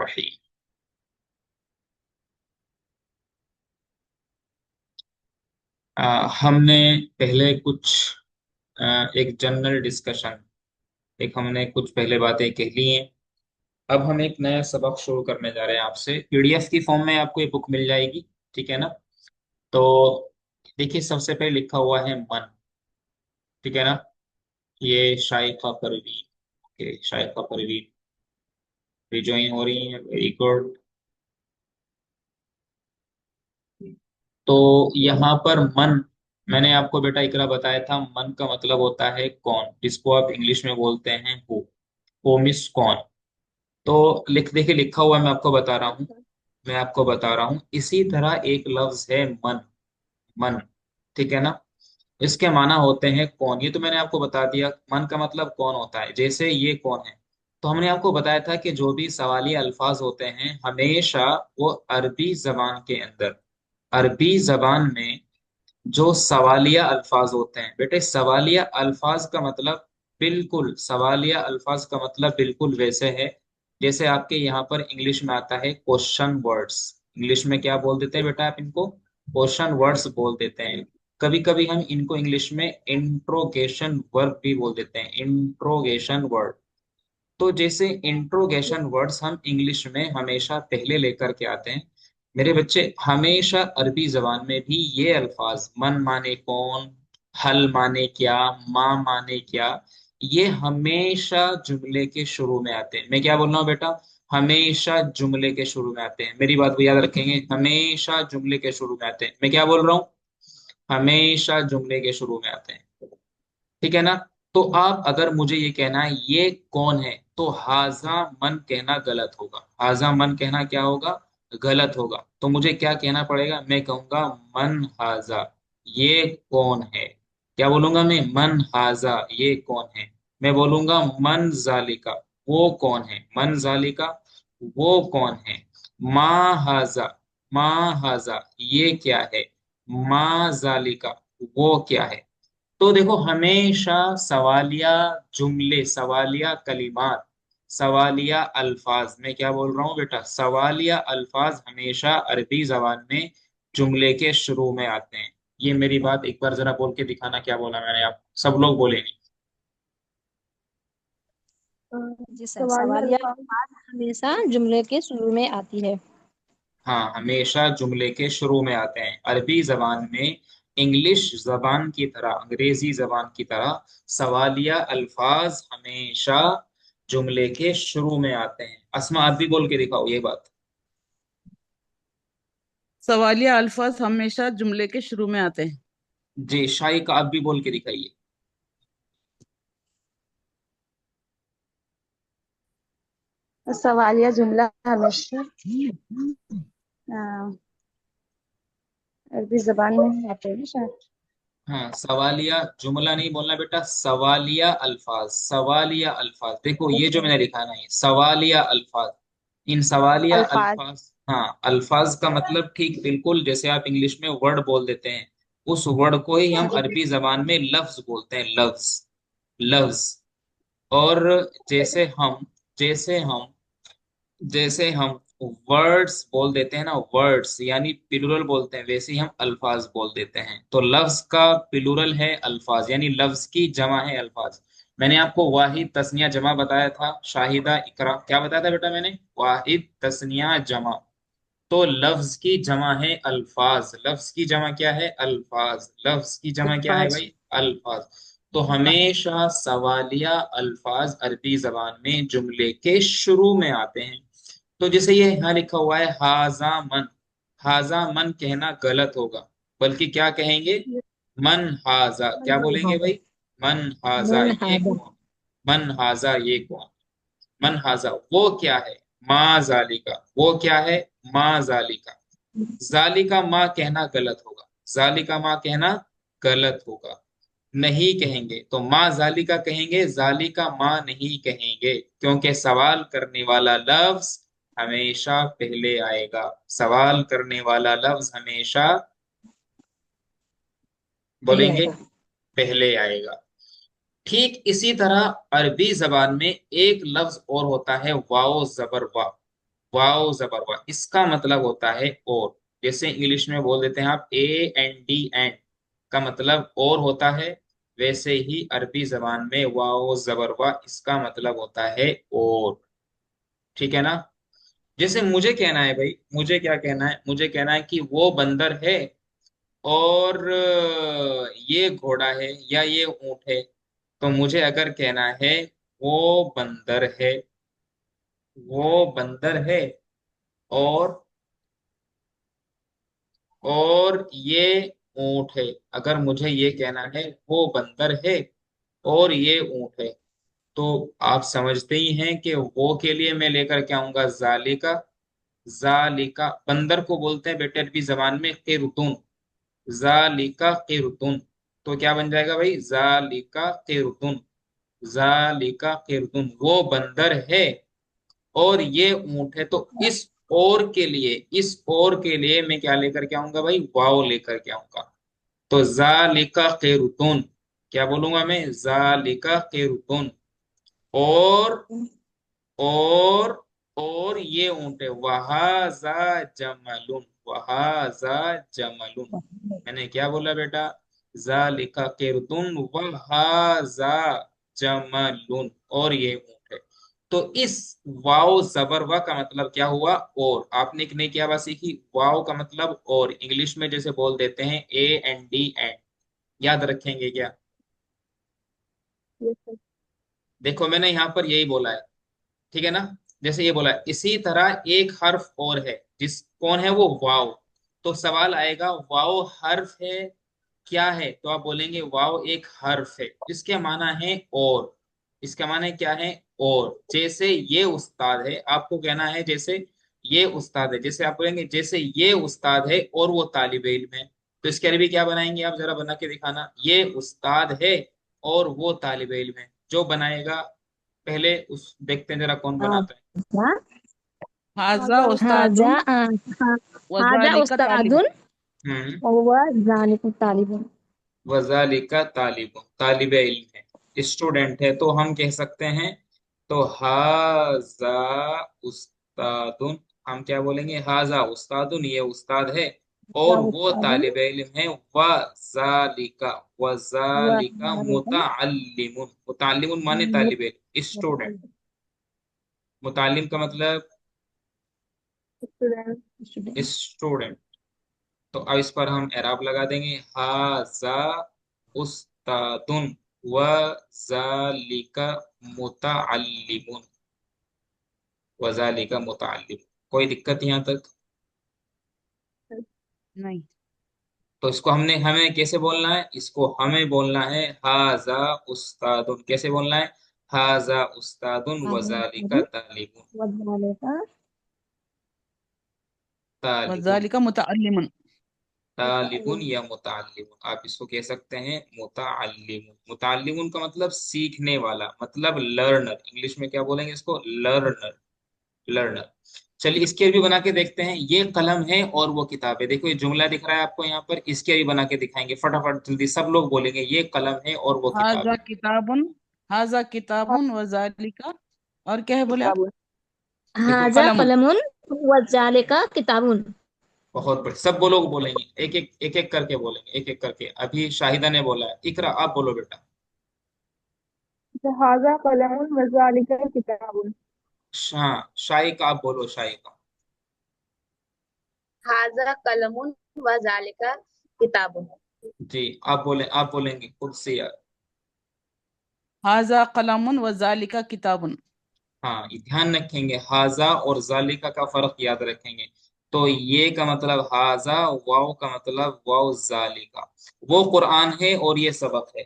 रहीम। हमने पहले कुछ एक जनरल डिस्कशन, एक हमने कुछ पहले बातें कह ली हैं। अब हम एक नया सबक शुरू करने जा रहे हैं आपसे। पीडीएफ की फॉर्म में आपको ये बुक मिल जाएगी, ठीक है ना। तो देखिए, सबसे पहले लिखा हुआ है मन, ठीक है ना। ये शाइखा परवीन, ओके, शाइखा परवीन रिजॉइन हो रही है, वेरी गुड। तो यहाँ पर मन, मैंने आपको बेटा इकरा बताया था, मन का मतलब होता है कौन, जिसको आप इंग्लिश में बोलते हैं हु मीन्स कौन। तो लिख देखिए, लिखा हुआ है, मैं आपको बता रहा हूँ, मैं आपको बता रहा हूँ। इसी तरह एक लफ्ज है मन, मन, ठीक है ना। इसके माना होते हैं कौन, ये तो मैंने आपको बता दिया। मन का मतलब कौन होता है, जैसे ये कौन है। तो हमने आपको बताया था कि जो भी सवाली अल्फाज होते हैं हमेशा वो अरबी जबान के अंदर, अरबी जबान में जो सवालिया अल्फाज होते हैं बेटे, सवालिया अल्फाज का मतलब, बिल्कुल सवालिया अल्फाज का मतलब बिल्कुल वैसे है जैसे आपके यहाँ पर इंग्लिश में आता है क्वेश्चन वर्ड्स। इंग्लिश में क्या बोल देते हैं बेटा आप इनको? क्वेश्चन वर्ड्स बोल देते हैं। कभी कभी हम इनको इंग्लिश में इंट्रोगेशन वर्ब भी बोल देते हैं, इंट्रोगेशन वर्ड। तो जैसे इंट्रोगेशन वर्ड्स हम इंग्लिश में हमेशा पहले लेकर के आते हैं, मेरे बच्चे, हमेशा अरबी जबान में भी ये अल्फाज मन माने कौन, हल माने क्या, माँ माने क्या, ये हमेशा जुमले के शुरू में आते हैं। मैं क्या बोल रहा हूँ बेटा? हमेशा जुमले के शुरू में आते हैं। मेरी बात को याद रखेंगे, हमेशा जुमले के शुरू में आते हैं। मैं क्या बोल रहा हूँ? हमेशा जुमले के शुरू में आते हैं, ठीक है ना। तो आप अगर मुझे ये कहना है ये कौन है, तो हाजा मन कहना गलत होगा। हाजा मन कहना क्या होगा? गलत होगा। तो मुझे क्या कहना पड़ेगा? मैं कहूंगा मन हाजा, ये कौन है। क्या बोलूंगा मैं? मन हाजा, ये कौन है। मैं बोलूंगा मन जालिका, वो कौन है। मन जालिका, वो कौन है। माँ हाजा, माँ हाजा, ये क्या है। माँ जालिका, वो क्या है। तो देखो, हमेशा सवालिया जुमले, सवालिया कलिमात, सवालिया अल्फाज, मैं क्या बोल रहा हूँ बेटा? सवालिया अल्फाज हमेशा अरबी जबान में जुमले के शुरू में आते हैं। ये मेरी बात एक बार जरा बोल के दिखाना, क्या बोला मैंने? आप सब लोग बोलेंगे। जी सर, सवालिया सवालिया अल्फाज। हमेशा जुमले के शुरू में आती है। हाँ, हमेशा जुमले के शुरू में आते हैं अरबी जबान में। इंग्लिश जबान की तरह, अंग्रेजी जबान की तरह सवालिया अल्फाज हमेशा जुमले के शुरू में आते हैं। अस्मा, आप भी बोल के दिखाओ ये बात। सवालिया अल्फाज हमेशा जुमले के शुरू में आते हैं। जी शाही का, आप भी बोल के दिखाइए। सवालिया जुमला हमेशा अ, अरबी जबान में आते हैं शायद। हाँ, सवालिया जुमला नहीं बोलना बेटा, सवालिया अल्फाज, सवालिया अल्फाज। देखो ये जो मैंने लिखा है ना, ये सवालिया अल्फाज, इन सवालिया अल्फाज। अल्फाज। हाँ, अल्फाज का मतलब ठीक बिल्कुल जैसे आप इंग्लिश में वर्ड बोल देते हैं, उस वर्ड को ही हम जी। अरबी जबान में लफ्ज बोलते हैं, लफ्ज, लफ्ज। और जैसे हम जैसे हम जैसे हम वर्ड्स बोल देते हैं ना, वर्ड्स यानी प्लूरल बोलते हैं, वैसे ही हम अल्फाज बोल देते हैं। तो लफ्ज का प्लूरल है अल्फाज, यानी लफ्ज की जमा है अल्फाज। मैंने आपको वाहिद तस्निया जमा बताया था, शाहिदा इकरा, क्या बताया था बेटा मैंने? वाहिद तस्निया जमा। तो लफ्ज की जमा है अल्फाज, लफ्ज की जमा क्या है? अल्फाज। लफ्ज की जमा क्या है अल्फाज। भाई? अल्फाज। तो हमेशा सवालिया अल्फाज अरबी जबान में जुमले के शुरू में आते हैं। तो जैसे ये यहाँ लिखा हुआ है हाजा मन, हाजा मन कहना गलत होगा, बल्कि क्या कहेंगे? मन हाजा। क्या बोलेंगे भाई? मन हाजा, मन ये हादा। कौन? मन हाजा, ये कौन? मन हाजा, वो क्या है। माँ जालिका, वो क्या है। माँ जालिका। जालिका माँ कहना गलत होगा, जालिका माँ कहना गलत होगा, नहीं कहेंगे। तो माँ जालिका कहेंगे, जालिका माँ नहीं कहेंगे, क्योंकि सवाल करने वाला लफ्ज हमेशा पहले आएगा। सवाल करने वाला लफ्ज हमेशा पहले बोलेंगे आएगा। पहले आएगा। ठीक इसी तरह अरबी जबान में एक लफ्ज और होता है वाओ जबर वा। वाओ जबर वाह, इसका मतलब होता है और। जैसे इंग्लिश में बोल देते हैं आप AND एंड, का मतलब और होता है, वैसे ही अरबी जबान में वाओ जबर वाह इसका मतलब होता है और। ठीक है ना। जैसे मुझे कहना है भाई, मुझे क्या कहना है, मुझे कहना है कि वो बंदर है और ये घोड़ा है या ये ऊंट है। तो मुझे अगर कहना है वो बंदर है, वो बंदर है और ये ऊंट है। अगर मुझे ये कहना है वो बंदर है और ये ऊंट है, तो आप समझते ही हैं कि वो के लिए मैं लेकर के आऊंगा जालिका। जालिका बंदर को बोलते हैं बेटे अरबी जबान में किरतुन, जालिका किरतुन। तो क्या बन जाएगा भाई, जालिका किरतुन, जालिका किरतुन वो बंदर है और ये ऊंट है। तो इस और के लिए, इस और के लिए मैं क्या लेकर के आऊंगा भाई, वाव लेकर के आऊंगा। तो जालिका खैरुतुन, क्या बोलूंगा मैं, जालिका खैरुतुन और और और ये ऊंट है, वहाजा जमलुन, वहाजा जमलुन। मैंने क्या बोला बेटा, जालिका खैरुतुन वहाजा जमलुन, और ये ऊंट है। तो इस वाव जबर व का मतलब क्या हुआ, और। आपने एक नई क्या बात सीखी, वाव का मतलब और, इंग्लिश में जैसे बोल देते हैं AND एंड, याद रखेंगे क्या। Yes sir. देखो मैंने यहाँ पर यही बोला है, ठीक है ना। जैसे ये बोला है, इसी तरह एक हर्फ और है, जिस कौन है वो, वाव। तो सवाल आएगा वाव हर्फ है क्या है, तो आप बोलेंगे वाव एक हर्फ है, इसके माना है और। इसका माना है क्या है, और। जैसे ये उस्ताद है, आपको कहना है जैसे ये उस्ताद है, जैसे आप बोलेंगे जैसे ये उस्ताद है और वो तालिबे इल्म है। तो इसके अरबी क्या बनाएंगे आप, जरा बना के दिखाना, ये उस्ताद है और वो तालिबे इल्म है। जो बनाएगा पहले उस, देखते हैं जरा कौन बनाता है। हाजा हाजा हाजा उस्तादुन हाजा वजालिका तालिब। उस्तादुन हम्म। व जालिकुम तालिबुन। वजालिका तालिब, तालिब इल्म है, स्टूडेंट है, तो हम कह सकते हैं। तो हाजा उस्तादुन, हम क्या बोलेंगे, हाजा उस्तादुन ये उस्ताद है या और वो उस्तादुन तालिब इल्म है। वजालिका, व वजालिका जालिकुम मुतअल्लिमुन, मुतअल्लिमुन माने तालिब इल्म, स्टूडेंट। मुतअल्लिम। मुतअल्लिम का मतलब स्टूडेंट स्टूडेंट। स्टूडेंट। तो अब इस पर हम एराब लगा देंगे, हाजा उस्तादुन व जालिका मुतअल्लिमुन, व जालिका मुतअल्लिम। कोई दिक्कत यहाँ तक। नहीं। तो इसको हमने, हमें कैसे बोलना है, इसको हमें बोलना है हाजा उस्तादुन, कैसे बोलना है, हाजा उस्तादुन व हाजा जालिका उस्तादुन तालिबुन, व जालिका तालिबुन, वजालिका मुतअल्लिमुन। तालिबुन मुतअल्लिम। या मुतालिमुन, आप इसको कह सकते हैं मुतालिमुन। मुतालिमुन का मतलब सीखने वाला, मतलब लर्नर, इंग्लिश में क्या बोलेंगे इसको, लर्नर, लर्नर। चलिए इसके भी बना के देखते हैं, ये कलम है और वो किताब है। देखो ये जुमला दिख रहा है आपको यहाँ पर, इसके भी बना के दिखाएंगे फटाफट जल्दी, सब लोग बोलेंगे ये कलम है और वो किताब हाजा है। किताबुन, हाजा किताबुन वजालिका, और क्या है बोले आप? किताबुन देखो हाजा कलमुन। कलमुन व जालिका किताबुन। बहुत बढ़िया, सब वो लोग बोलेंगे, एक एक करके बोलेंगे, एक एक करके। अभी शाहिदा ने बोला है, इकरा आप बोलो बेटा। हाजा कलमुन व जालिका किताबुन। हाँ शाइका आप बोलो, शाइका। हाजा कलमुन व जालिका किताबुन। जी आप बोले, आप बोलेंगे खुद से यार। हाजा कलमुन वजालिका किताबुन। हाँ ये ध्यान रखेंगे, हाजा और जालिका का फर्क याद रखेंगे। तो ये का मतलब हाजा, वाव का मतलब वाव जालिका, वो कुरान है और ये सबक है।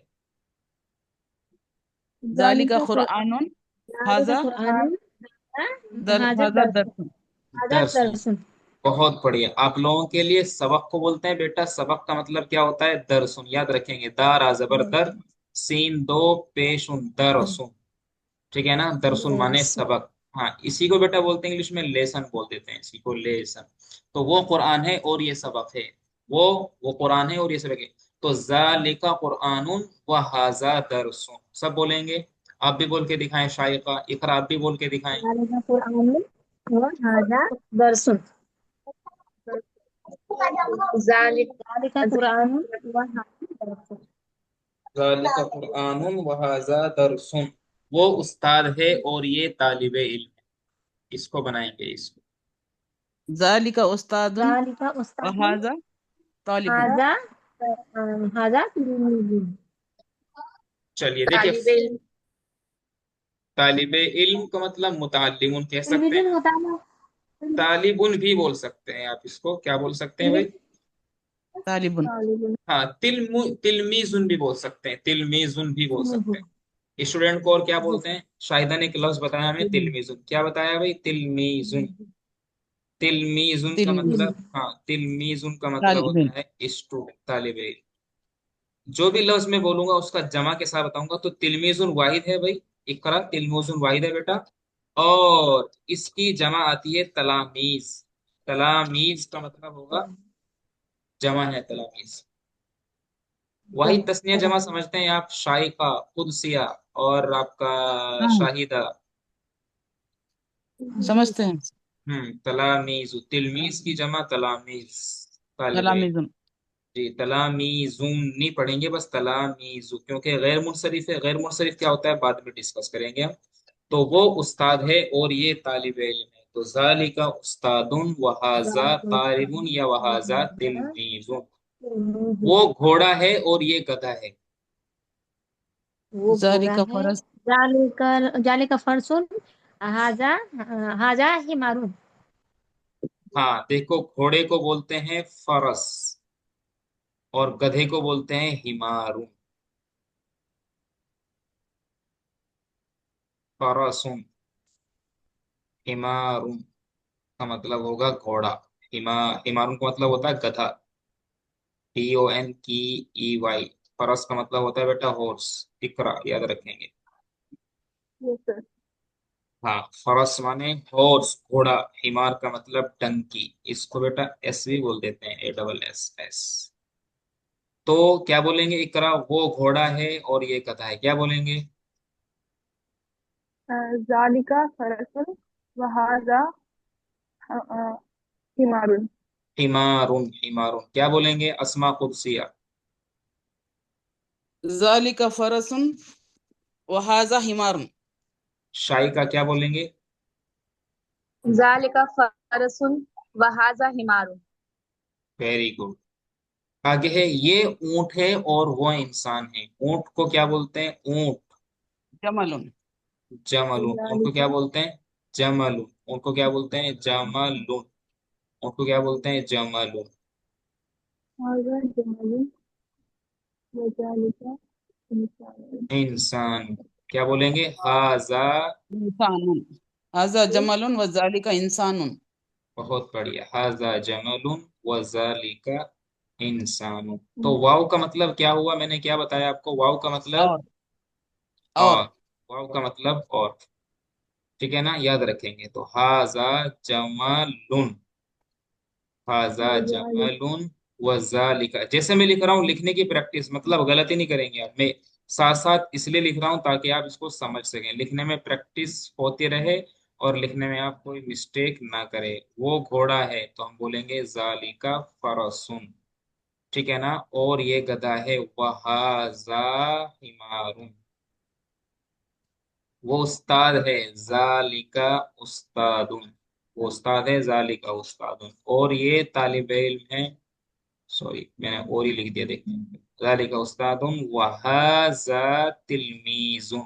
जालिका जालिका कुरआनुन, जालिका हाजा कुरान हाजा हाजा दर्स। दरसुन। हाजा दरसुन, दर्स। बहुत बढ़िया। आप लोगों के लिए सबक को बोलते हैं बेटा, सबक का मतलब क्या होता है, दरसुन, याद रखेंगे, दार जबर दर, सीन दो पेश उन, दरसुन। ठीक है ना, दरसुन माने दर्स। सबक। हाँ इसी को बेटा बोलते हैं इंग्लिश में लेसन बोल देते हैं, इसी को लेसन। तो वो कुरान है और ये सबक है, वो वो कुरान है और ये सबक है। तो जालिका कुरानुन व हाजा दरसुन, सब बोलेंगे। आप भी बोल के दिखाएं, शाइका इकरा आप भी बोल के दिखाएं। जालिका कुरान वहाजा दरसुन जालिक ज़ालिका कुरान व हाज़ा दरसुन। ज़ालिका क़ुरआनुन व हाज़ा दरसुन। वो उस्ताद है और ये तालिबे इल्म है। इसको बनाएंगे इसको। ज़ालिका उस्तादुन ज़ालिका व उस्तादुन हाज़ा तालिबुन। हाज़ा हाज़ा तिलमीज़ुन। चलिए देखिए, तालिबे इल्म। तालिबे इल्म का मतलब मुतअल्लिमुन कह सकते हैं। तिलमीज़ुन होता है ना। तालिबुन भी बोल सकते हैं आप इसको, क्या बोल सकते हैं भाई? तिलमीज़ तालिबुन। तालिबुन हाँ, तिलमीजुन भी बोल सकते हैं, तिलमीजुन भी बोल सकते तिलमीज़ुन हैं। स्टूडेंट को और क्या जी बोलते हैं? शाहिदा ने एक लफ्ज बताया हमें, तिलमीजुन। क्या बताया भाई? तिलमीजुन। तिलमीजुन का तिलमीज मतलब, हाँ, तिलमीजुन का मतलब तालिबिन। होता है स्टूडेंट, तालिबे इल्म। जो भी लफ्ज मैं बोलूंगा उसका जमा के साथ बताऊंगा। तो तिलमीजुन वाहिद है भाई, इकरा, तिलमीजुन वाहिद है बेटा। और इसकी जमा आती है तलामीज। तलामीज का मतलब होगा, जमा है तलामीज। जी। वही तस्निया जमा समझते हैं आप, शाइका, कुदसिया और आपका हाँ, शाहिदा। समझते हैं। तलामीज, तिलमीज की जमा तलामीज, तालिबे इल्म। तलामीजुन। जी, तलामीजुन नहीं पढ़ेंगे, बस तलामीजु, क्योंकि गैर मुनसरिफ है। गैर मुनसरिफ क्या होता है बाद में डिस्कस करेंगे हम। तो वो उस्ताद है और ये तालिबे इल्म है। तो ज़ालिका उस्तादुन वहाजा ज़ालिका तालिबुन या उस्तादुन व वहाजा हाज़ा तिलमीजुन। तिलमीज़ुन। वो घोड़ा है और ये गधा है। वो घोड़ा ज़ालिका है। फरस। जालिका फरसुन हाजा हाजा हिमारुन। हाँ देखो, घोड़े को बोलते हैं फरस और गधे को बोलते हैं हिमारुन। फरसुन, हिमारुन का मतलब होगा घोड़ा। हिमारुन का मतलब होता है गधा, Tonkeey। फरस का मतलब होता है बेटा हॉर्स, इकरा, याद रखेंगे। Yes sir. हाँ, फरस माने हॉर्स, घोड़ा। हिमार का मतलब डंकी। इसको बेटा एस भी बोल देते हैं, ASS। तो क्या बोलेंगे? इकरा, वो घोड़ा है और ये गधा है, क्या बोलेंगे? ज़ालिका फरसुन व हाज़ा हिमारुन। हिमारुन, हिमारुन क्या बोलेंगे? अस्मा कुदसिया। ज़ालिका फरसुन व हाज़ा हिमारुन। शाही का क्या बोलेंगे? जालिका फरसुन वहाजा हिमारुन। Very good. आगे है, ये ऊंट है और वो इंसान है। ऊंट को क्या बोलते हैं? ऊंट। जमलुन। जमलून। ऊंट को क्या ज़ालिका बोलते हैं? जमलून। ऊंट को क्या बोलते हैं? जमलून। ऊंट को क्या बोलते हैं? जमलून। हाज़ा जमालुन व ज़ालिका इंसानुन। इंसान क्या बोलेंगे? हाजा। इंसानुन। हाज़ा जमलुन व ज़ालिका इंसानुन। बहुत बढ़िया, हाजा जमलून व ज़ालिका इंसानुन। तो वाव का मतलब क्या हुआ? मैंने क्या बताया आपको? वाव का मतलब और। और वाव का मतलब और, ठीक है ना? याद रखेंगे। तो हाजा जमालुन, हाजा व जमालुन वजालिका। जैसे मैं लिख रहा हूँ, लिखने की प्रैक्टिस, मतलब गलती नहीं करेंगे आप। मैं साथ साथ इसलिए लिख रहा हूँ ताकि आप इसको समझ सकें, लिखने में प्रैक्टिस होती रहे और लिखने में आप कोई मिस्टेक ना करें। वो घोड़ा है तो हम बोलेंगे जालिका फरसुन, ठीक है ना? और ये गधा है, वहाजा हिमारुन। वो उस्ताद है, जालिका उस्तादुन। वो उस्ताद है, जालिका उस्तादुन। और ये तालिब इल्म है। सॉरी, मैंने और ही लिख दिया, देखिए। ज़ालिका उस्तादुन वहाज़ा तिलमीजुन।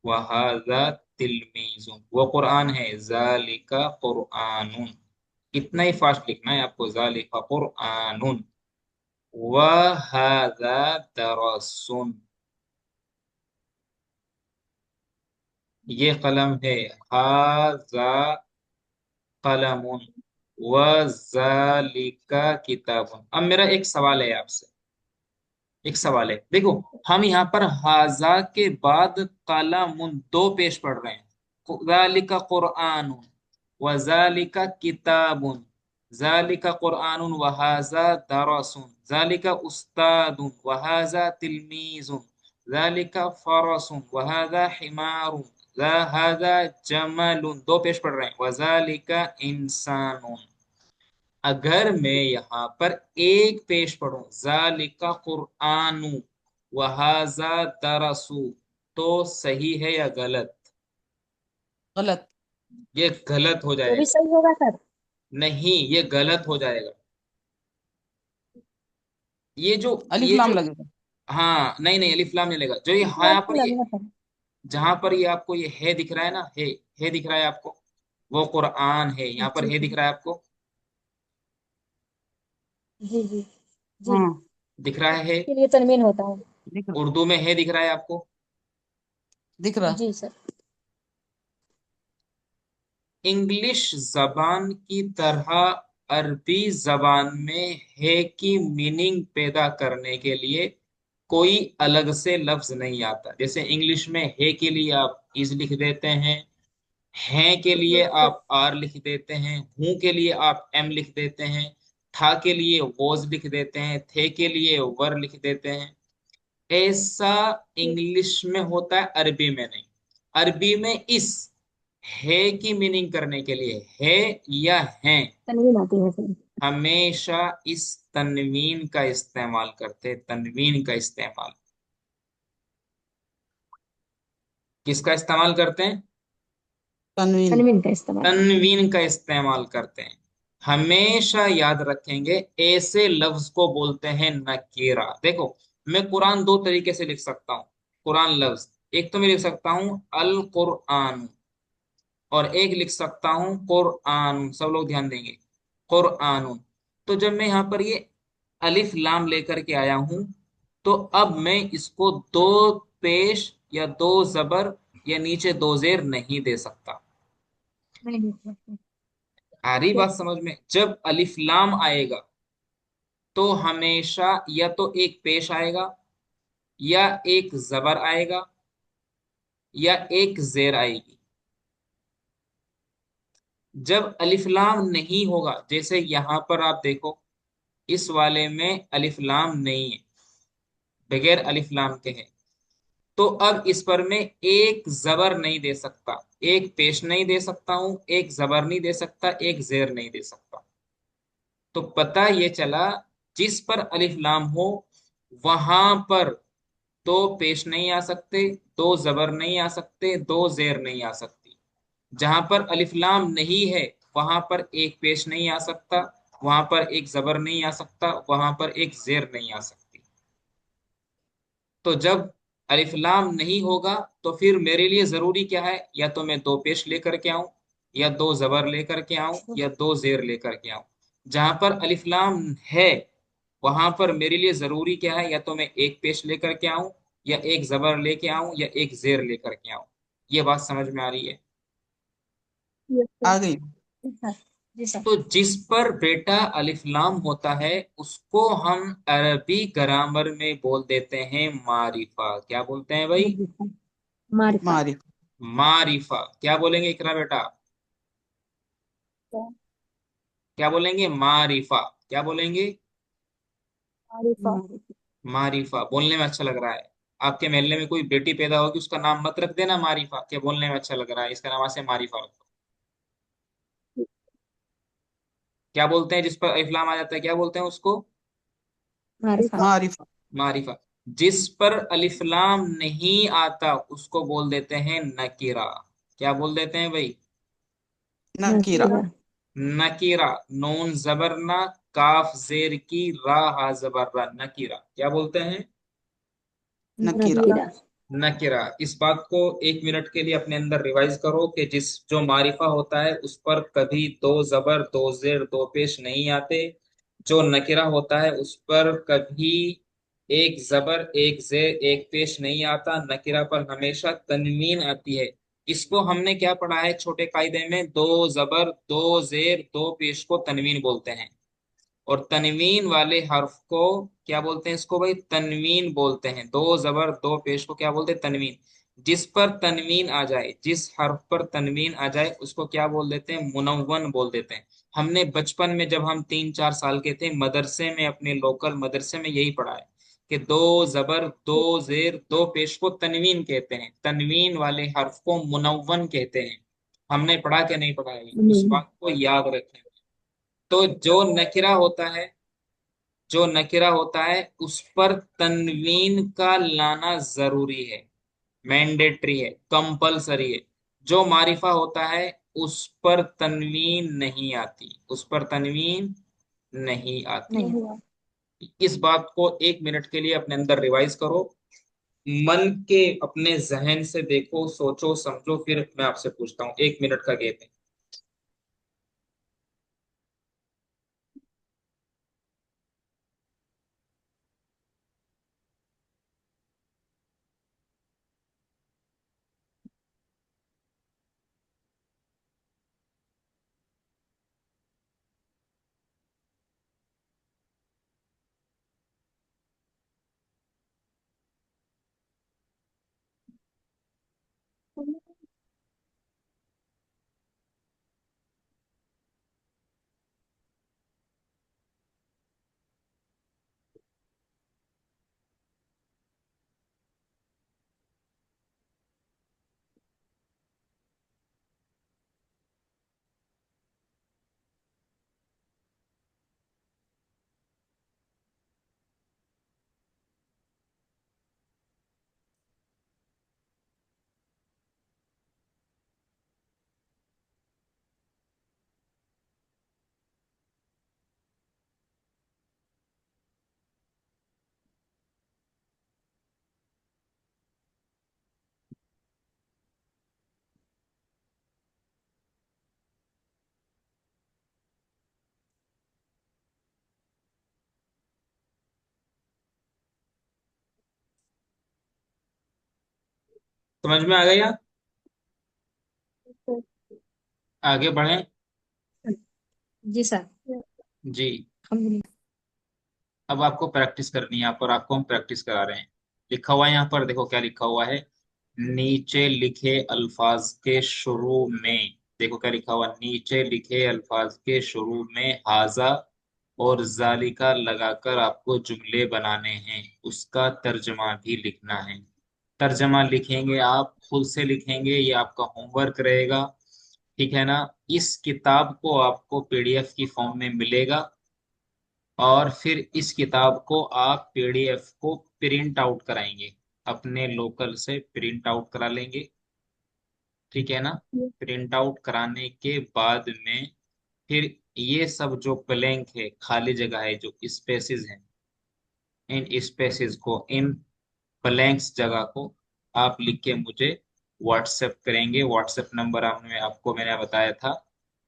वहाज़ा तिलमीजुन, वो कुरान है। ज़ालिका कुरआनुन। इतना ही फास्ट लिखना है आपको, ज़ालिका कुरआनुन वहाज़ा दरसुन। ये कलम है, हाज़ा कलमुन वज़ालिका किताबुन। अब मेरा एक सवाल है आपसे, एक सवाल है। देखो, हम यहाँ पर हाजा के बाद कलमुन दो पेश पढ़ रहे हैं। ज़ालिका कुरआनुन व ज़ालिका किताबुन। ज़ालिका कुरआनुन व हाजा दरसुन। ज़ालिका उस्तादुन व हाजा तिलमीजुन। ज़ालिका फरसुन व हाजा हिमारुन। ज़ाहादा जमलुन, दो पेश पढ़ रहे हैं, वज़ालिका इंसानुन। अगर मैं यहाँ पर एक पेश पढ़ूं, ज़ालिका कुरआनु वहाजा दरसु, तो सही है या गलत? गलत। ये गलत हो ये भी जाएगा। सही होगा सर। नहीं, ये गलत हो जाएगा। ये जो अलिफ ये लाम जो लगेगा। हाँ, नहीं नहीं, अलिफ लाम नहीं लगेगा। जो ये हाँ, यहाँ पर ये लगेगा सर। जहां पर ये आपको ये है दिख रहा है ना, है दिख रहा है आपको, वो कुरआन है। यहाँ पर जी है जी दिख रहा है आपको, जी जी जी। हाँ, दिख रहा है। के लिए तनवीन होता है। दिख रहा। उर्दू में है दिख रहा है आपको। दिख रहा। जी सर। इंग्लिश जबान की तरह अरबी जबान में है की मीनिंग पैदा करने के लिए कोई अलग से लफ्ज नहीं आता। जैसे इंग्लिश में है के लिए आप इज लिख देते हैं के लिए जी सर। आप आर लिख देते हैं, हूं के लिए आप एम लिख देते हैं, था के लिए वॉज लिख देते हैं, थे के लिए वर लिख देते हैं। ऐसा इंग्लिश में होता है, अरबी में नहीं। अरबी में इस है की मीनिंग करने के लिए है या हैं, तनवीन आती है सर। हमेशा इस तनवीन का इस्तेमाल करते हैं। तनवीन का इस्तेमाल, किसका इस्तेमाल करते हैं? तनवीन। तनवीन का इस्तेमाल करते हैं। तनवीन का इस्तेमाल करते हैं। हमेशा याद रखेंगे, ऐसे लफ्ज को बोलते हैं नकीरा। देखो, मैं कुरान दो तरीके से लिख सकता हूँ। कुरान लफ्ज, एक तो मैं लिख सकता हूँ अल कुरआन, और एक लिख सकता हूँ कुरआन। सब लोग ध्यान देंगे, कुरआन। तो जब मैं यहाँ पर ये अलिफ लाम लेकर के आया हूं, तो अब मैं इसको दो पेश या दो जबर या नीचे दो जेर नहीं दे सकता। नहीं नहीं सर। आ रही ठीक। बात समझ में? जब अलिफ लाम आएगा तो हमेशा या तो एक पेश आएगा, या एक जबर आएगा, या एक जेर आएगी। जब अलिफ लाम नहीं होगा, जैसे यहां पर आप देखो, इस वाले में अलिफ लाम नहीं है, बगैर अलिफ लाम के है, तो अब इस पर मैं एक जबर नहीं दे सकता, एक पेश नहीं दे सकता हूं, एक जबर नहीं दे सकता, एक जेर नहीं दे सकता। तो पता ये चला, जिस पर अलिफ लाम हो वहां पर दो पेश नहीं आ सकते, दो जबर नहीं आ सकते, दो जेर नहीं आ सकती। जहां पर अलिफ लाम नहीं है वहां पर एक पेश नहीं आ सकता, वहां पर एक जबर नहीं आ सकता, वहां पर एक जेर नहीं आ सकती। तो जब अलिफ लाम नहीं होगा, तो फिर मेरे लिए जरूरी क्या है? या तो मैं दो पेश लेकर के आऊं, या दो जबर लेकर के आऊं, या दो जेर लेकर के आऊं। जहां पर अलिफ लाम है वहां पर मेरे लिए जरूरी क्या है? या तो मैं एक पेश लेकर के आऊं, या एक जबर लेके आऊं, या एक जेर लेकर के आऊं। ये बात समझ में आ रही है? यस आ सर। गई। जी सर। जी सर। तो जिस पर बेटा अलिफ लाम होता है उसको हम अरबी ग्रामर में बोल देते हैं मारिफा। क्या बोलते हैं भाई? मारिफा। मारिफा। मारिफ। मारिफा। क्या बोलेंगे इकरा बेटा? सर, क्या बोलेंगे? मारिफा। क्या बोलेंगे? मारिफा। मारिफा। मारिफा बोलने में अच्छा लग रहा है। आपके मोहल्ले में कोई बेटी पैदा होगी, उसका नाम मत रख देना मारिफा, क्या बोलने में अच्छा लग रहा है, इसका नाम ऐसे मारिफा रखो। क्या बोलते हैं जिस पर इफ्लाम आ जाता है, क्या बोलते हैं उसको? मारिफा। मारिफ। मारिफा। जिस पर अलिफ्लाम नहीं आता उसको बोल देते हैं नकीरा। क्या बोल देते हैं भाई? नकीरा। नकीरा। नकीरा। नून जबरना, काफ जेर की, रा हा जबर्रा, नकीरा। क्या बोलते हैं? नकीरा। नकीरा। नकीरा। नकिरा। इस बात को एक मिनट के लिए अपने अंदर रिवाइज करो कि जिस जो मारिफा होता है उस पर कभी दो जबर, दो जेर, दो पेश नहीं आते। जो नकिरा होता है उस पर कभी एक जबर, एक जेर, एक पेश नहीं आता। नकिरा पर हमेशा तनवीन आती है। इसको हमने क्या पढ़ा है छोटे कायदे में? दो जबर, दो जेर, दो पेश को तनवीन बोलते हैं। और तनवीन वाले हर्फ को क्या बोलते हैं? इसको भाई तनवीन बोलते हैं। दो जबर दो पेश को क्या बोलते हैं? तनवीन। जिस पर तनवीन आ जाए, जिस हर्फ पर तनवीन आ जाए उसको क्या बोल देते हैं? मुनव्वन बोल देते हैं। हमने बचपन में जब हम 3-4 साल के थे, मदरसे में, अपने लोकल मदरसे में यही पढ़ा है कि दो जबर दो जेर दो पेश को तनवीन कहते हैं, तनवीन वाले हर्फ को मुनव्वन कहते हैं। हमने पढ़ा कि नहीं पढ़ा है, इस बात को याद रखें। तो जो नकिरा होता है उस पर तनवीन का लाना जरूरी है, मैंडेटरी है, कंपलसरी है। जो मारिफा होता है उस पर तनवीन नहीं आती, उस पर तनवीन नहीं आती। नहीं हुआ। इस बात को 1 मिनट के लिए अपने अंदर रिवाइज करो, मन के अपने जहन से देखो, सोचो समझो, फिर मैं आपसे पूछता हूँ। 1 मिनट का गेप है। समझ में आ गया? आगे बढ़ें। जी सर। जी। अल्हम्दुलिल्लाह। अब आपको प्रैक्टिस करनी है, यहाँ पर आपको हम प्रैक्टिस करा रहे हैं। लिखा हुआ है यहाँ पर, देखो क्या लिखा हुआ है। नीचे लिखे अल्फाज के शुरू में, देखो क्या लिखा हुआ, नीचे लिखे अल्फाज के शुरू में हाजा और जालिका लगाकर आपको जुमले बनाने हैं, उसका तर्जमा भी लिखना है। तर्जमा लिखेंगे आप, खुद से लिखेंगे, ये आपका होमवर्क रहेगा। ठीक है ना? इस किताब को आपको पीडीएफ की फॉर्म में मिलेगा, और फिर इस किताब को आप पीडीएफ को प्रिंट आउट कराएंगे, अपने लोकल से प्रिंट आउट करा लेंगे। ठीक है ना? प्रिंट आउट कराने के बाद में फिर ये सब जो ब्लैंक है, खाली जगह है, जो स्पेसेस हैं, इन स्पेसेस को, इन ब्लैंक्स जगह को आप लिख के मुझे व्हाट्सएप करेंगे। व्हाट्सएप नंबर आपने आपको मैंने बताया था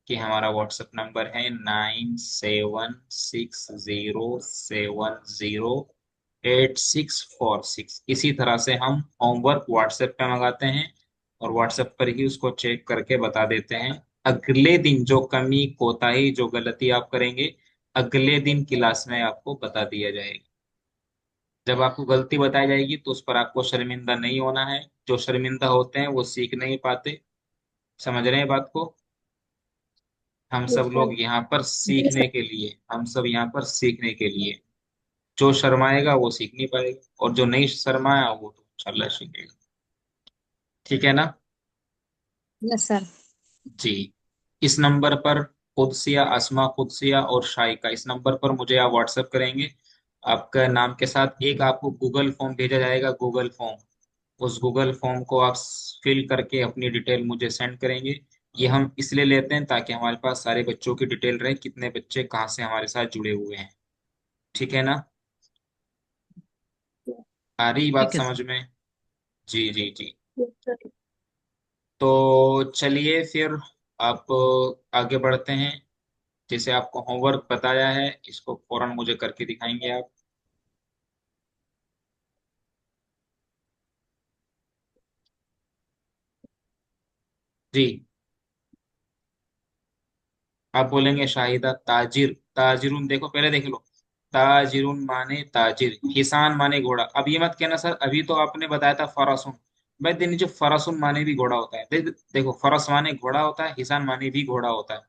कि हमारा व्हाट्सएप नंबर है 9760708646। इसी तरह से हम होमवर्क व्हाट्सएप पे मंगाते हैं और व्हाट्सएप पर ही उसको चेक करके बता देते हैं। अगले दिन जो कमी कोताही जो गलती आप करेंगे, अगले दिन क्लास में आपको बता दिया जाएगा। जब आपको गलती बताई जाएगी तो उस पर आपको शर्मिंदा नहीं होना है। जो शर्मिंदा होते हैं वो सीख नहीं पाते। समझ रहे हैं बात को? हम जी सब सर। लोग यहाँ पर जी सीखने सर। के लिए, हम सब यहाँ पर सीखने के लिए। जो शर्माएगा वो सीख नहीं पाएगा, और जो नहीं शर्माया वो तो इंशाल्लाह सीखेगा। ठीक है ना? Yes sir. जी। इस नंबर पर कुदसिया, अस्मा कुदसिया और शाइका, इस नंबर पर मुझे आप व्हाट्सएप करेंगे। आपका नाम के साथ एक आपको गूगल फॉर्म भेजा जाएगा, गूगल फॉर्म। उस गूगल फॉर्म को आप फिल करके अपनी डिटेल मुझे सेंड करेंगे। ये हम इसलिए लेते हैं ताकि हमारे पास सारे बच्चों की डिटेल रहे, कितने बच्चे कहाँ से हमारे साथ जुड़े हुए हैं। ठीक है ना? आ रही बात ठीक है समझ सर। में? जी जी जी। Yes sir. तो चलिए फिर आप आगे बढ़ते हैं। जैसे आपको होमवर्क बताया है, इसको फौरन मुझे करके दिखाएंगे आप। जी। आप बोलेंगे शाहिदा ताजिर, ताजिरुन, देखो पहले देख लो। ताजिरुन माने ताजिर, हिसान माने घोड़ा। अब ये मत कहना सर अभी तो आपने बताया था फरासुन। भाई दिन नीचे फरासुन माने भी घोड़ा होता है। देखो फरस माने घोड़ा होता है, हिसान माने भी घोड़ा होता है।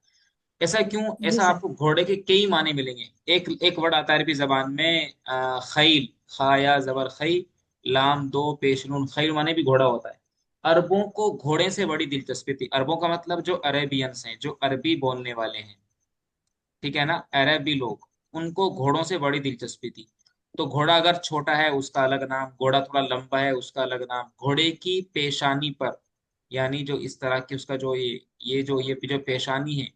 ऐसा क्यों? जी ऐसा सर। आपको घोड़े के कई माने मिलेंगे। एक एक वर्ड आता है अरबी जबान में, खैल, खाया जबर खई, लाम दो पेश नून, खैल माने भी घोड़ा होता है। अरबों को घोड़े से बड़ी दिलचस्पी थी। अरबों का मतलब जो अरेबियंस हैं, जो अरबी बोलने वाले हैं, ठीक है ना, अरबी लोग, उनको घोड़ों से बड़ी दिलचस्पी थी। तो घोड़ा अगर छोटा है उसका अलग नाम, घोड़ा थोड़ा लंबा है उसका अलग नाम। घोड़े की पेशानी पर, यानी जो इस तरह की उसका जो ये जो पेशानी है,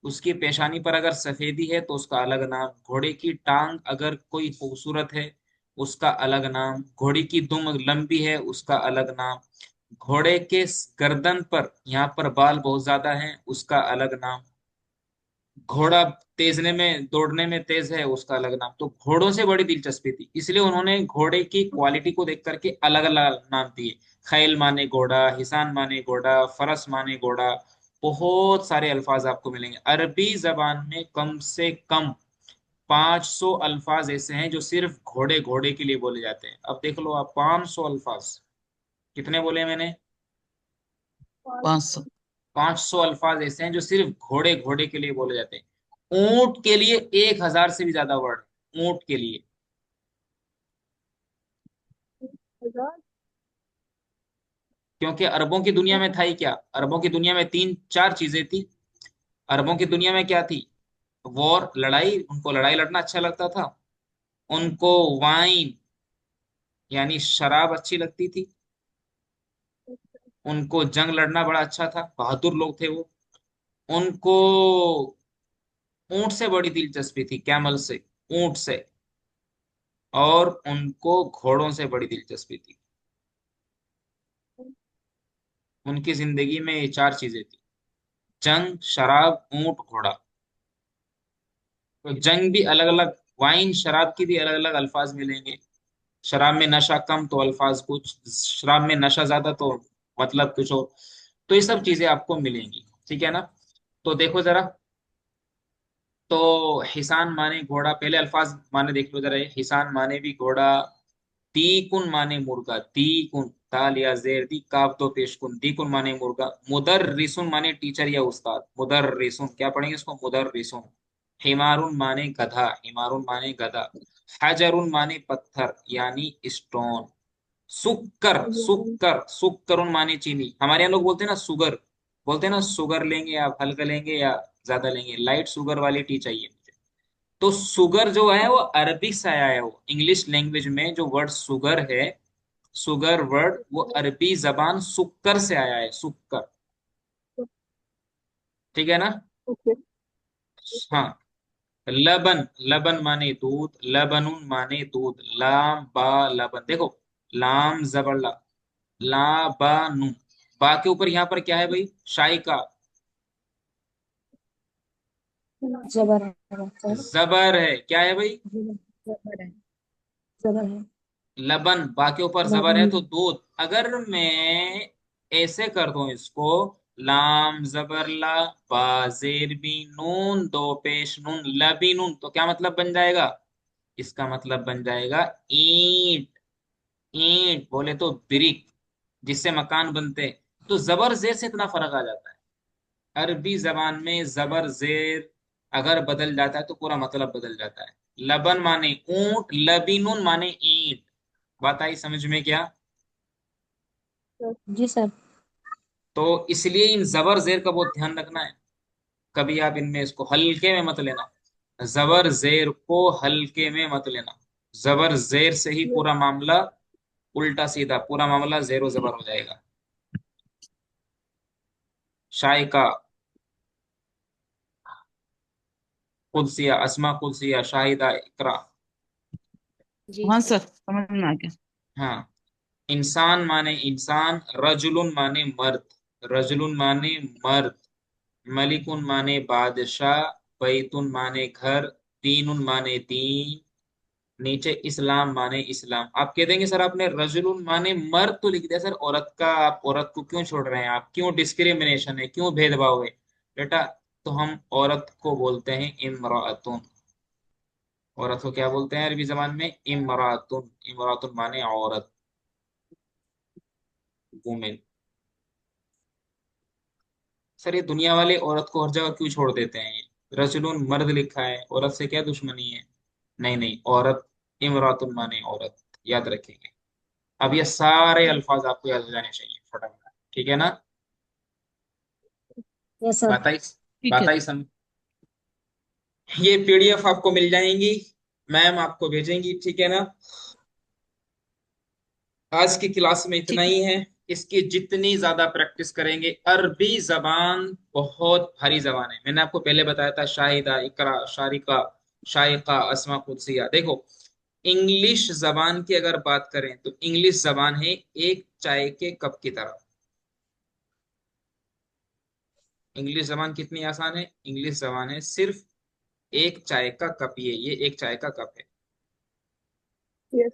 उसकी पेशानी पर अगर सफेदी है तो उसका अलग नाम। घोड़े की टांग अगर कोई खूबसूरत है, उसका अलग नाम। घोड़ी की दुम लंबी है, उसका अलग नाम। घोड़े के गर्दन पर, यहाँ पर बाल बहुत ज्यादा हैं, उसका अलग नाम। घोड़ा तेजने में, दौड़ने में तेज है, उसका अलग नाम। तो घोड़ों से बड़ी दिलचस्पी थी, इसलिए उन्होंने घोड़े की क्वालिटी को देख करके अलग अलग नाम दिए। खैल माने घोड़ा, हिसान माने घोड़ा, फरस माने घोड़ा। बहुत सारे अल्फाज आपको मिलेंगे अरबी जबान में। कम से कम 500 अल्फाज ऐसे हैं जो सिर्फ घोड़े घोड़े के लिए बोले जाते हैं। अब देख लो आप, 500 अल्फाज। कितने बोले मैंने? 500। 500 अल्फाज ऐसे हैं जो सिर्फ घोड़े घोड़े के लिए बोले जाते हैं। ऊंट के लिए 1000 से भी ज्यादा वर्ड है, ऊंट के लिए। क्योंकि अरबों की दुनिया में था ही क्या? अरबों की दुनिया में तीन चार चीजें थी। अरबों की दुनिया में क्या थी? वॉर, लड़ाई, उनको लड़ाई लड़ना अच्छा लगता था। उनको वाइन, यानी शराब अच्छी लगती थी। उनको जंग लड़ना बड़ा अच्छा था, बहादुर लोग थे वो। उनको ऊंट से बड़ी दिलचस्पी थी, कैमल से, ऊंट से। और उनको घोड़ों से बड़ी दिलचस्पी थी। उनकी जिंदगी में ये चार चीजें थी: जंग, शराब, ऊंट, घोड़ा। तो जंग भी अलग अलग, वाइन शराब की भी अलग अलग अल्फाज मिलेंगे। शराब में नशा कम तो अल्फाज कुछ, शराब में नशा ज्यादा तो मतलब कुछ हो। तो ये सब चीजें आपको मिलेंगी, ठीक है ना। तो देखो जरा, तो हिसान माने घोड़ा, पहले अल्फाज माने देख लो जरा। ये हिसान माने भी घोड़ा। तीकुन माने मुर्गा, तीकुन, ताल या जेर दी, काफ दो पेशकुन, तीकुन माने मुर्गा। मुदर्रिसुन माने टीचर या उस्ताद, मुदर्रिसुन, क्या पढ़ेंगे इसको? मुदर्रिसुन। हिमारुन माने गधा, हिमारुन माने गधा। हजरुन माने पत्थर, यानी स्टोन। सुक्कर, सुक्कर, सुक्करुन माने चीनी। हमारे यहाँ लोग बोलते हैं ना सुगर, बोलते हैं ना सुगर लेंगे आप, हल्का लेंगे या ज्यादा लेंगे? लाइट शुगर वाली टी चाहिए मुझे। तो सुगर जो है वो अरबिक से आया है। वो इंग्लिश लैंग्वेज में जो वर्ड सुगर है, सुगर वर्ड, वो अरबी जबान सुक्कर से आया है, सुक्कर। ठीक है ना। हाँ। लबन, लबन माने दूध, लबनुन माने दूध। लाम बा लबन, देखो, लाम जबर ला, ला बा नून। बा के ऊपर यहाँ पर क्या है भाई? शाइका। जबर है सर। जबर है, क्या है भाई? जबर है। जबर है। लबन, बा के ऊपर जबर है लबन। तो दूध। अगर मैं ऐसे कर दूं इसको, लाम जबर ला, बा जेर बी नून दो पेश नून, लबी नून, तो क्या मतलब बन जाएगा? इसका मतलब बन जाएगा ईंट। ईंट बोले तो ब्रिक, जिससे मकान बनते हैं। तो जबर जेर से इतना फर्क आ जाता है। अरबी जबान में जबर जेर अगर बदल जाता है तो पूरा मतलब बदल जाता है। लबन माने ऊंट, लबीनुन माने ईंट। बात आई समझ में क्या? जी सर। तो इसलिए इन जबर जेर का बहुत ध्यान रखना है। कभी आप इनमें इसको हल्के में मत लेना। जबर जेर को हल्के में मत लेना। जबर जेर से ही पूरा मामला उल्टा सीधा, पूरा मामला जेरो जबर हो जाएगा। शाइका, कुदसिया, अस्मा कुदसिया, शाहिदा, इकरा। जी हाँ सर। सर, समझ में आ गया। हाँ। इंसान माने इंसान, रजुलुन माने मर्द, रजुलुन माने मर्द। मलिकुन माने बादशाह, बैतुन माने घर, दीनुन माने दीन। नीचे इस्लाम माने इस्लाम। आप कह देंगे सर आपने रजुलुन माने मर्द तो लिख दिया सर, औरत का, आप औरत को क्यों छोड़ रहे हैं? आप क्यों, डिस्क्रिमिनेशन है, क्यों भेदभाव है बेटा? तो हम औरत को बोलते हैं इमरातुन। औरत को क्या बोलते हैं अरबी जबान में? इमरातुन। इमरातुन माने औरत, वुमेन। सर ये दुनिया वाले औरत को हर जगह क्यों छोड़ देते हैं? ये रजुलुन मर्द लिखा है, औरत से क्या दुश्मनी है? नहीं नहीं, औरत इमरातुन माने औरत, याद रखेंगे। अब ये सारे अल्फाज आपको याद हो जाने चाहिए फटाफट, ठीक है ना? Yes sir. बात आई? ठीक बात है। आई समझ? ये पीडीएफ आपको मिल जाएंगी, मैम आपको भेजेंगी, ठीक है ना? आज की क्लास में इतना ठीक है। ही है। इसकी जितनी ज्यादा प्रैक्टिस करेंगे, अरबी जबान बहुत भारी जबान है। मैंने आपको पहले बताया था, शाहिदा, इकरा, शारिका, शाइका, अस्मा, कुदसिया। देखो, इंग्लिश जबान की अगर बात करें तो इंग्लिश जबान है एक चाय के कप की तरह। इंग्लिश जबान कितनी आसान है? इंग्लिश जबान है सिर्फ एक चाय का कप। ये एक चाय का कप है। यस।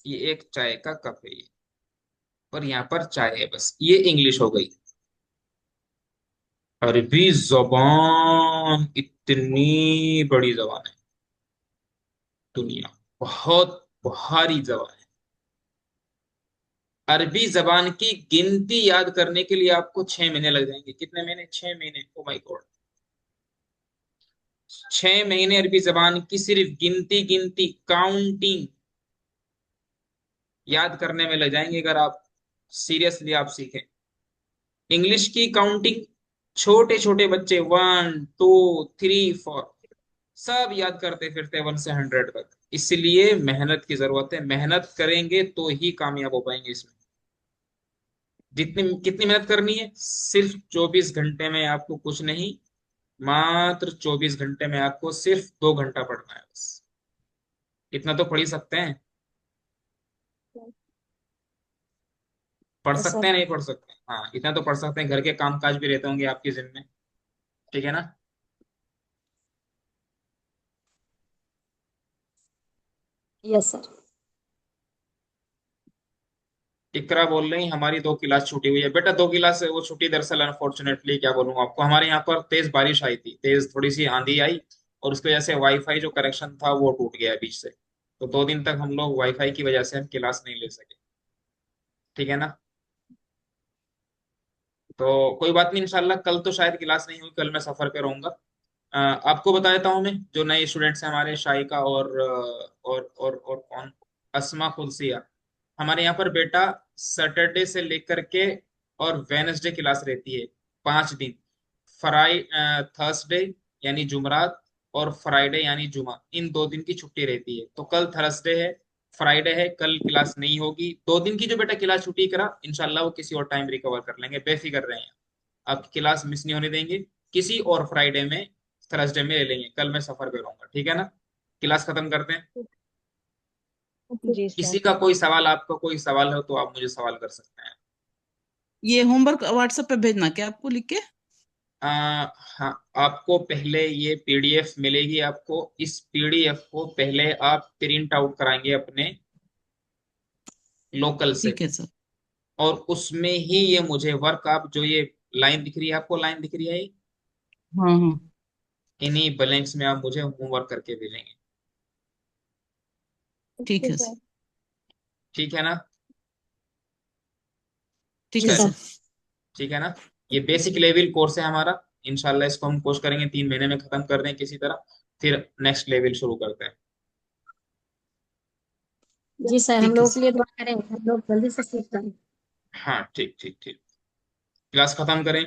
ये एक चाय का कप है ये, और यहाँ पर चाय है बस। ये इंग्लिश हो गई। अरबी जबान इतनी बड़ी जबान है, दुनिया बहुत भारी जबान है। अरबी जबान की गिनती याद करने के लिए आपको 6 महीने लग जाएंगे। कितने महीने? 6 महीने। ओ माय गॉड, 6 महीने अरबी जबान की सिर्फ गिनती गिनती काउंटिंग याद करने में लग जाएंगे, अगर आप सीरियसली आप सीखें। इंग्लिश की काउंटिंग छोटे छोटे बच्चे 1 2 3 4 सब याद करते फिरते 1 से 100 तक। इसलिए मेहनत की जरूरत है। मेहनत करेंगे तो ही कामयाब हो पाएंगे इसमें। जितनी कितनी मेहनत करनी है? सिर्फ 24 घंटे में आपको कुछ नहीं, मात्र 24 घंटे में आपको सिर्फ 2 घंटा पढ़ना है बस। इतना तो पढ़ ही सकते हैं। पढ़ यस सकते सर। हैं, नहीं पढ़ सकते? हाँ, इतना तो पढ़ सकते हैं। घर के काम काज भी रहते होंगे आपके जिम्मे, ठीक है ना? Yes sir. इकरा बोल रही हमारी 2 क्लास छूटी हुई है। बेटा 2 क्लास वो छुट्टी, दरअसल अनफॉर्चुनेटली क्या बोलूँ आपको, हमारे यहाँ पर तेज बारिश आई थी, तेज थोड़ी सी आंधी आई, और उसकी वजह से वाईफाई जो कनेक्शन था वो टूट गया बीच से। तो 2 दिन तक हम लोग वाईफाई की वजह से हम क्लास नहीं ले सके, ठीक है ना? तो कोई बात नहीं, इंशाल्लाह कल तो शायद क्लास नहीं हुई, कल मैं सफर पे रहूंगा। आपको बता देता हूँ मैं, जो नए स्टूडेंट्स हैं हमारे, शाइका और कौन, अस्मा, खुलसिया। हमारे यहाँ पर बेटा सैटरडे से लेकर के और वेनसडे क्लास रहती है, 5 दिन। थर्सडे यानी जुमरात, और फ्राइडे यानी जुमा, इन 2 दिन की छुट्टी रहती है। तो कल थर्सडे है, फ्राइडे है, कल क्लास नहीं होगी। 2 दिन की जो बेटा क्लास छुट्टी करा, इंशाल्लाह वो किसी और टाइम रिकवर कर लेंगे, बेफिक्र रहें। आपकी क्लास मिस नहीं होने देंगे। किसी और फ्राइडे में, थर्सडे में ले लेंगे। कल मैं सफर पे रहूंगा, ठीक है ना? क्लास खत्म करते हैं। जी किसी सर। का कोई सवाल, आपका कोई सवाल हो तो आप मुझे सवाल कर सकते हैं। ये होमवर्क व्हाट्सएप पे भेजना क्या आपको लिख के? हाँ, आपको पहले ये पीडीएफ मिलेगी। आपको इस पीडीएफ को पहले आप प्रिंट आउट कराएंगे अपने लोकल से, ठीक है सर। और उसमें ही ये मुझे वर्क, आप जो ये लाइन दिख रही है, आपको लाइन दिख रही है, हाँ हाँ। इन्हीं ब्लैंक्स में आप मुझे होमवर्क करके भेजेंगे, ठीक ओके है सर। सर। ठीक है ना? ठीक जी है चलिए, सर। सर। ठीक है ना? ये बेसिक लेवल कोर्स है हमारा। इंशाल्लाह इसको हम कोर्स करेंगे, 3 महीने में खत्म कर दें किसी तरह, फिर नेक्स्ट लेवल शुरू करते हैं। जी सर, हम ठीक है लोग के सर। लिए दुआ करेंगे, हम लोग जल्दी से सीख जाएं। हाँ, ठीक ठीक ठीक। क्लास खत्म करें।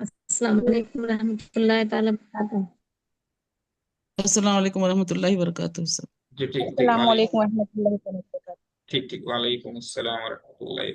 अस्सलाम वालेकुम रहमतुल्लाहि ताला बरकातहू। अस्सलाम वालेकुम वरहमतुल्लाहि वबरकातुहू सर। जी ठीक ठीक, अस्सलाम वालेकुम। वालेकुम रहमतुल्लाहि व बरकातहू। ठीक ठीक, वालेकुम अस्सलाम वरहमतुल्लाहि।